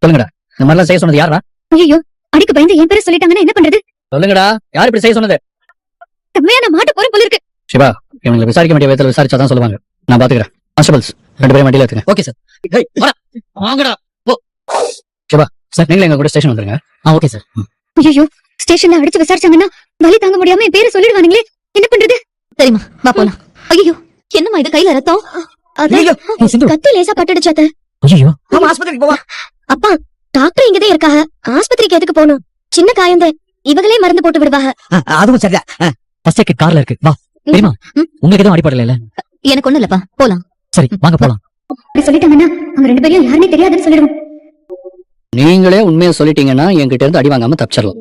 சொல்லுங்கடா, இந்த மாதிரிலாம் செய்ய சொன்னது யாரா? ஐயோ, அடிக்கு பயந்து என் பேரை சொல்லிட்டாங்கன்னா என்ன பண்றது? சொல்லுங்கடா, யார் இப்படி செய்ய சொன்னது? செம்மையா நான் மாட்ட போறேன் போல இருக்கு. சிவா, இவங்களை விசாரிக்க வேண்டிய விதத்துல விசாரிச்சாதான் சொல்லுவாங்க. நான் பாத்துக்கிறேன். கான்ஸ்டபிள்ஸ் 2 பேரும் வண்டியில ஏத்துங்க. Okay sir. வாங்கடா. சிவா சார், நீங்களும் எங்க கூட ஸ்டேஷன் வந்துருங்க. Okay sir. ஐயோ, ஸ்டேஷன்ல அடிச்சு விசாரிச்சாங்கன்னா வலி தாங்க முடியாம என் பேரை சொல்லிடுவானுங்களே, என்ன பண்றது? சரிம்மா, வா போலாம். ஐயோ, என்னம்மா இது கையில ரத்தம்? கத்தி லேசா பட்டுடுச்சு அத்தை. ஐயோ, ஆமா ஆஸ்பத்திரிக்கு போவா. அப்பா, டாக்டர் இங்கதான் இருக்காங்க. ஆஸ்பத்திரிக்கு எதுக்கு போகணும்? சின்ன காயம்தான், இவங்களே மருந்து போட்டு விடுவாங்க. அதுவும் சரியா. ஃபர்ஸ்ட் எய்ட் கார்ல இருக்கு. வா. தெரியுமா, உங்களுக்கு எதுவும் அடிபடல இல்ல? எனக்கு ஒண்ணு இல்லப்பா, போலாம். சரி வாங்க போலாம். அப்படி சொல்லிட்டாங்கன்னா அவங்க 2 பேரையும் யாருன்னே தெரியாதுன்னு சொல்லிடுவோம். நீங்களே உண்மையை சொல்லிட்டீங்கன்னா என்கிட்ட இருந்து அடி வாங்காம தப்பிச்சிடலாம்.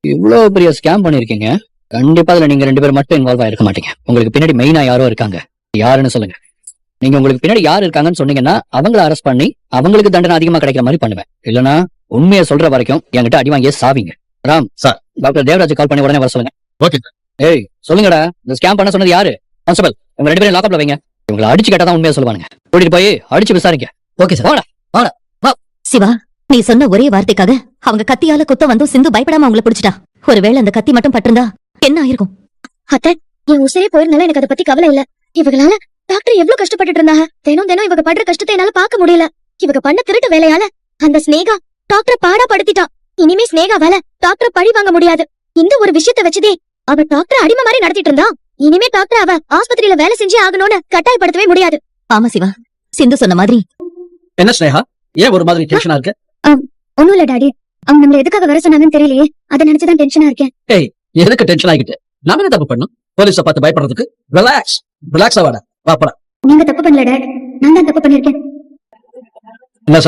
இவ்வளவு பெரிய ஸ்கேம் பண்ணிருக்கீங்க. கண்டிப்பா அதுல நீங்க 2 பேர் மட்டும் இன்வால்வ் ஆயிருக்க மாட்டீங்க. உங்களுக்கு பின்னாடி மெயினா யாரோ இருக்காங்க. யாருன்னு சொல்லுங்க. நீங்க உங்களுக்கு பின்னாடி யாரு இருக்காங்கன்னு சொன்னீங்கன்னா அவங்கள அரெஸ்ட் பண்ணி அவங்களுக்கு தண்டனை அதிகமா கிடைக்கிற மாதிரி பண்ணுவேன். இல்லனா உண்மையை சொல்ற வரைக்கும் என்கிட்ட அடி வாங்கியே சாவீங்க. ராம் சார், டாக்டர் தேவராஜ் கால் பண்ணி உடனே வர சொல்லுங்க. Okay sir. ஏய் சொல்லுங்கடா, இந்த ஸ்கேம் பண்ண சொன்னது யாரு? கான்ஸ்டபிள், இவங்க 2 பேரும் லாக்அப்ல வைங்க. இவங்களை அடிச்சு கேட்டாதான் உண்மையை சொல்லுவாங்க. கூட்டிட்டு போய் அடிச்சு விசாரிங்க. Okay sir. சிவா, நீ சொன்ன ஒரே வார்த்தைக்காக அவங்க கத்தியால குத்த வந்தும் சிந்து பயப்படாம அவங்கள பிடிச்சிட்டா. ஒருவேளை அந்த கத்தி மட்டும் பட்டிருந்தா என்ன ஆயிருக்கும்? அத்தை, என் உசிரே போயிருந்தாலும் எனக்கு அதை பத்தி கவலை இல்ல. இவங்களால டாக்டர் எவ்வளவு கஷ்டப்பட்டுட்டு இருந்தாங்க. தினம் இவங்க படுற கஷ்டத்தை என்னால பாக்க முடியல. இவங்க பண்ண திருட்டு வேலையால அந்த ஸ்னேகா டாக்டர் பாடா படுத்திட்டா. இனிமே ஸ்னேகாவால டாக்டர் பழி வாங்க முடியாது. இந்த ஒரு விஷயத்த வச்சுதே அவ டாக்டர் அடிமை மாதிரி நடத்திட்டு இருந்தா. இனிமே டாக்டர் அவ ஆஸ்பத்திரியில வேலை செஞ்சே ஆகணும்னு கட்டாயப்படுத்தவே முடியாது. ஆமா சிவா, சிந்து சொன்ன மாதிரி. என்ன ஸ்னேகா, ஏன் ஒரு மாதிரி டென்ஷனா இருக்கு? ஒண்ணும் இல்ல டாடி, அவங்க நம்மள எதுக்காக வர சொன்னாங்கன்னு தெரியலையே, அதை நினைச்சுதான் டென்ஷனா இருக்கேன். எதுக்கு டென்ஷன் ஆகிட்டு? நாம என்ன தப்பு பண்ணோம்? போலீஸ பார்த்து பயப்படுறதுக்கு? ரிலாக்ஸா வாடா. வா போலாம். நீங்க தப்பு பண்ணல டாட், நான் தான் தப்பு பண்ணிருக்கேன். என்ன